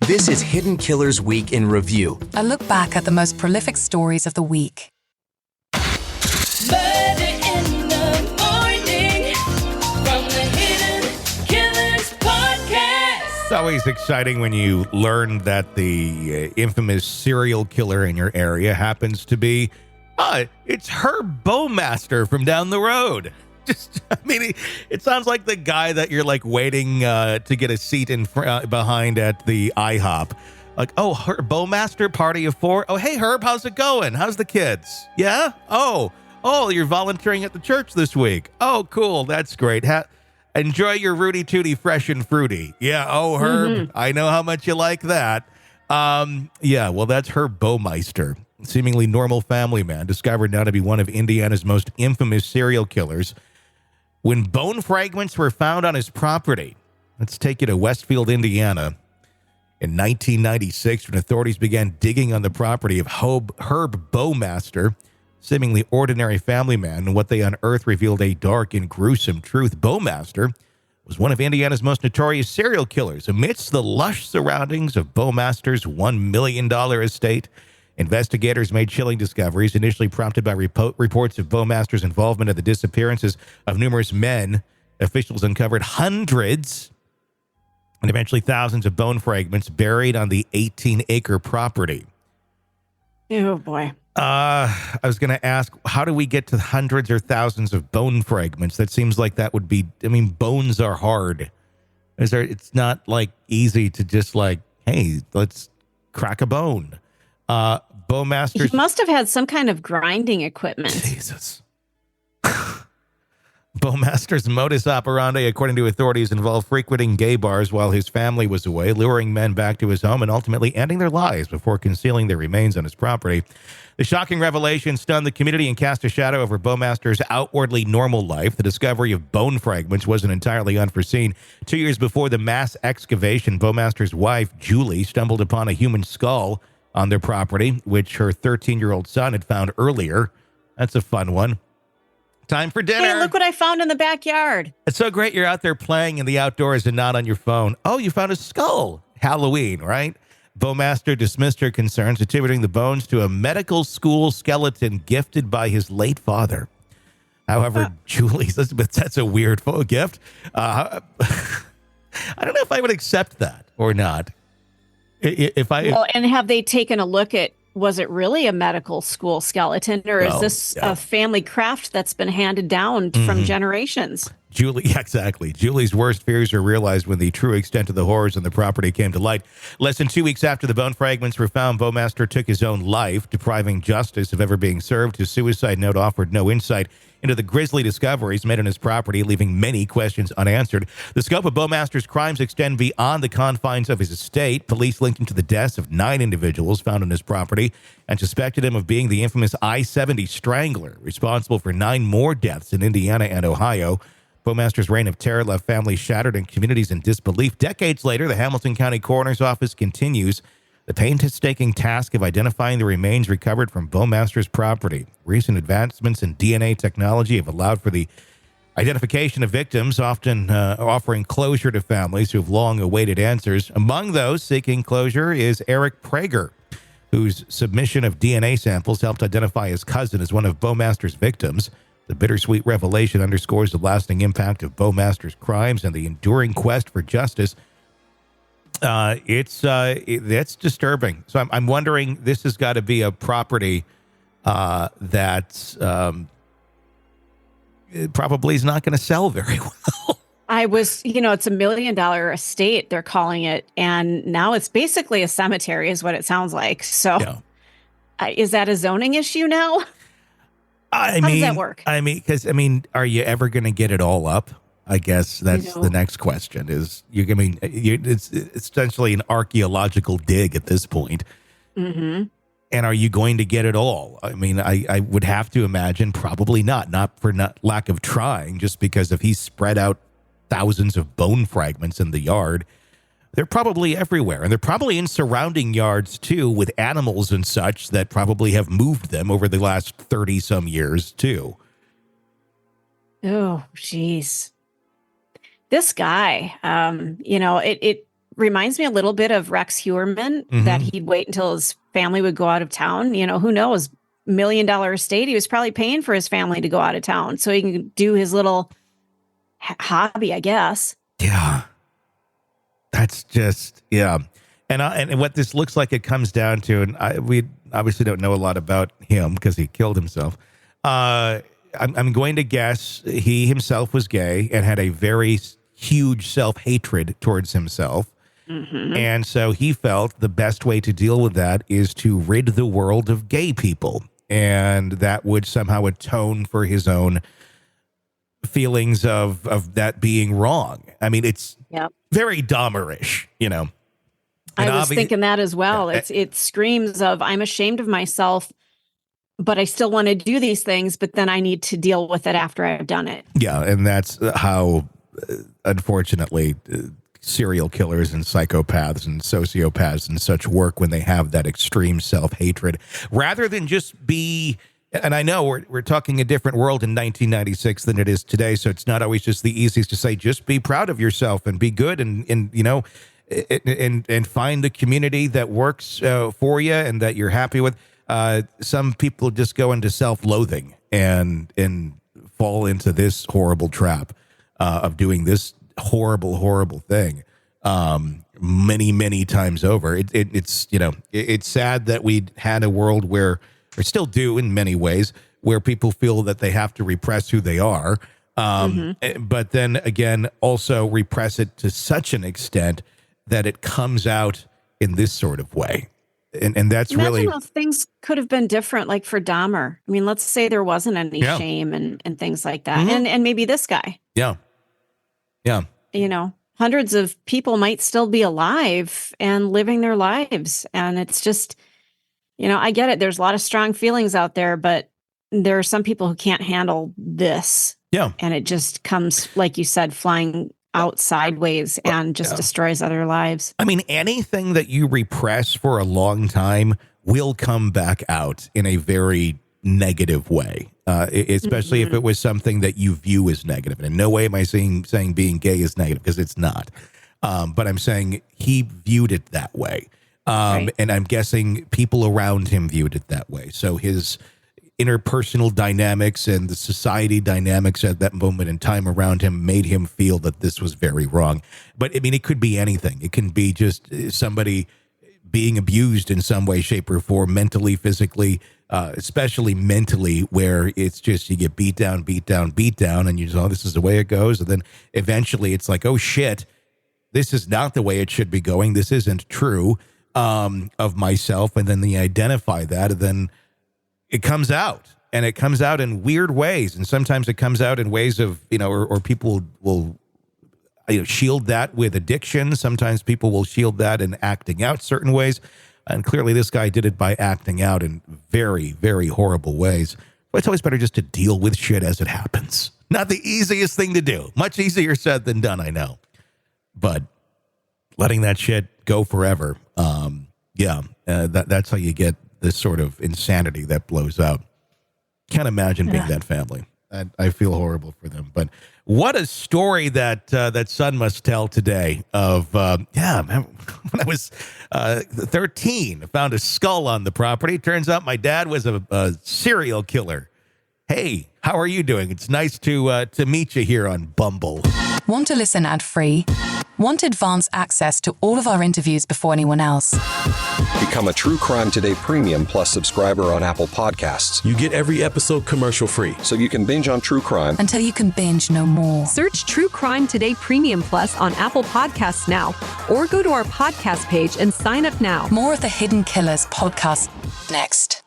This is Hidden Killers Week in Review. A look back at the most prolific stories of the week. Murder in the morning from the Hidden Killers podcast. It's always exciting when you learn that the infamous serial killer in your area happens to be, it's Herb Baumeister from down the road. It sounds like the guy that you're like waiting to get a seat in behind at the IHOP. Like, oh, Herb Baumeister, party of four. Oh, hey, Herb, how's it going? How's the kids? Yeah? Oh, you're volunteering at the church this week. Oh, cool. That's great. Enjoy your Rudy Tooty Fresh and Fruity. Yeah. Oh, Herb, I know how much you like that. Well, that's Herb Baumeister, seemingly normal family man, discovered now to be one of Indiana's most infamous serial killers. When bone fragments were found on his property, let's take you to Westfield, Indiana. In 1996, when authorities began digging on the property of Herb Baumeister, seemingly ordinary family man, and what they unearthed revealed a dark and gruesome truth. Baumeister was one of Indiana's most notorious serial killers. Amidst the lush surroundings of Baumeister's $1 million estate, investigators made chilling discoveries, initially prompted by reports of Baumeister's involvement in the disappearances of numerous men. Officials uncovered hundreds and eventually thousands of bone fragments buried on the 18-acre property. Oh, boy. I was going to ask, how do we get to hundreds or thousands of bone fragments? That seems like that would be, bones are hard. It's not like easy to just like, hey, let's crack a bone. Baumeister. He must have had some kind of grinding equipment. Jesus. Baumeister's modus operandi, according to authorities, involved frequenting gay bars while his family was away, luring men back to his home, and ultimately ending their lives before concealing their remains on his property. The shocking revelation stunned the community and cast a shadow over Baumeister's outwardly normal life. The discovery of bone fragments wasn't entirely unforeseen. 2 years before the mass excavation, Baumeister's wife, Julie, stumbled upon a human skull on their property, which her 13-year-old son had found earlier. That's a fun one. Time for dinner. Hey, look what I found in the backyard. It's so great you're out there playing in the outdoors and not on your phone. Oh, you found a skull. Halloween, right? Baumeister dismissed her concerns, attributing the bones to a medical school skeleton gifted by his late father. However, Julie, that's a weird gift. I don't know if I would accept that or not. And have they taken a look at, was it really a medical school skeleton, or is this a family craft that's been handed down from generations? Julie, yeah, exactly. Julie's worst fears were realized when the true extent of the horrors on the property came to light. Less than 2 weeks after the bone fragments were found, Baumeister took his own life, depriving justice of ever being served. His suicide note offered no insight into the grisly discoveries made on his property, leaving many questions unanswered. The scope of Baumeister's crimes extend beyond the confines of his estate. Police linked him to the deaths of 9 individuals found on his property and suspected him of being the infamous I-70 strangler, responsible for 9 more deaths in Indiana and Ohio. Baumeister's reign of terror left families shattered and communities in disbelief. Decades later, the Hamilton County Coroner's Office continues the painstaking task of identifying the remains recovered from Baumeister's property. Recent advancements in DNA technology have allowed for the identification of victims, often offering closure to families who have long awaited answers. Among those seeking closure is Eric Prager, whose submission of DNA samples helped identify his cousin as one of Baumeister's victims. The bittersweet revelation underscores the lasting impact of Baumeister's crimes and the enduring quest for justice. It's disturbing. So I'm wondering, this has got to be a property that probably is not going to sell very well. It's a $1 million estate, they're calling it. And now it's basically a cemetery is what it sounds like. So is that a zoning issue now? How does that work? Because are you ever going to get it all up? I guess that's the next question. It's essentially an archaeological dig at this point. Mm-hmm. And are you going to get it all? I would have to imagine probably not for lack of trying, just because if he spread out thousands of bone fragments in the yard, they're probably everywhere. And they're probably in surrounding yards, too, with animals and such that probably have moved them over the last 30-some years, too. Oh, geez. This guy, it reminds me a little bit of Rex Heuermann, that he'd wait until his family would go out of town. You know, who knows? $1 million estate. He was probably paying for his family to go out of town so he can do his little hobby, I guess. Yeah. That's just, yeah. And what this looks like it comes down to, and we obviously don't know a lot about him because he killed himself. I'm going to guess he himself was gay and had a very huge self-hatred towards himself. And so he felt the best way to deal with that is to rid the world of gay people. And that would somehow atone for his own feelings of that being wrong. I mean, it's very Dahmerish, you know. And I was thinking that as well. It screams of, I'm ashamed of myself, but I still want to do these things, but then I need to deal with it after I've done it. Yeah, and that's how, unfortunately, serial killers and psychopaths and sociopaths and such work when they have that extreme self-hatred, rather than just be, and I know we're talking a different world in 1996 than it is today, so it's not always just the easiest to say, just be proud of yourself and be good and you know, and find the community that works for you and that you're happy with. Some people just go into self-loathing and fall into this horrible trap of doing this horrible thing many times over. It's you know, it's sad that we had a world where, or still do in many ways, where people feel that they have to repress who they are, but then again also repress it to such an extent that it comes out in this sort of way. And that's Imagine really, if things could have been different, like for Dahmer. I mean, let's say there wasn't any shame and things like that. And maybe this guy. Yeah. You know, hundreds of people might still be alive and living their lives. And it's just, you know, I get it. There's a lot of strong feelings out there, but there are some people who can't handle this. Yeah. And it just comes, like you said, flying out sideways and just destroys other lives. I mean, anything that you repress for a long time will come back out in a very negative way, especially if it was something that you view as negative. And in no way am I saying being gay is negative, because it's not. But I'm saying he viewed it that way. And I'm guessing people around him viewed it that way. So his interpersonal dynamics and the society dynamics at that moment in time around him made him feel that this was very wrong. But I mean, it could be anything. It can be just somebody being abused in some way, shape, or form, mentally, physically, especially mentally, where it's just you get beat down, and you just, oh, this is the way it goes. And then eventually it's like, oh, shit, this is not the way it should be going. This isn't true of myself. And then they identify that, and then it comes out, and it comes out in weird ways. And sometimes it comes out in ways of, you know, or people will shield that with addiction. Sometimes people will shield that in acting out certain ways. And clearly this guy did it by acting out in very, very horrible ways. But it's always better just to deal with shit as it happens. Not the easiest thing to do. Much easier said than done, I know. But letting that shit go forever, that's how you get this sort of insanity that blows out. Can't imagine being that family. I feel horrible for them. But what a story that son must tell today of, when I was 13, I found a skull on the property. Turns out my dad was a serial killer. Hey, how are you doing? It's nice to meet you here on Bumble. Want to listen ad-free? Want advanced access to all of our interviews before anyone else? Become a True Crime Today Premium Plus subscriber on Apple Podcasts. You get every episode commercial free. So you can binge on true crime until you can binge no more. Search True Crime Today Premium Plus on Apple Podcasts now, or go to our podcast page and sign up now. More of the Hidden Killers podcast next.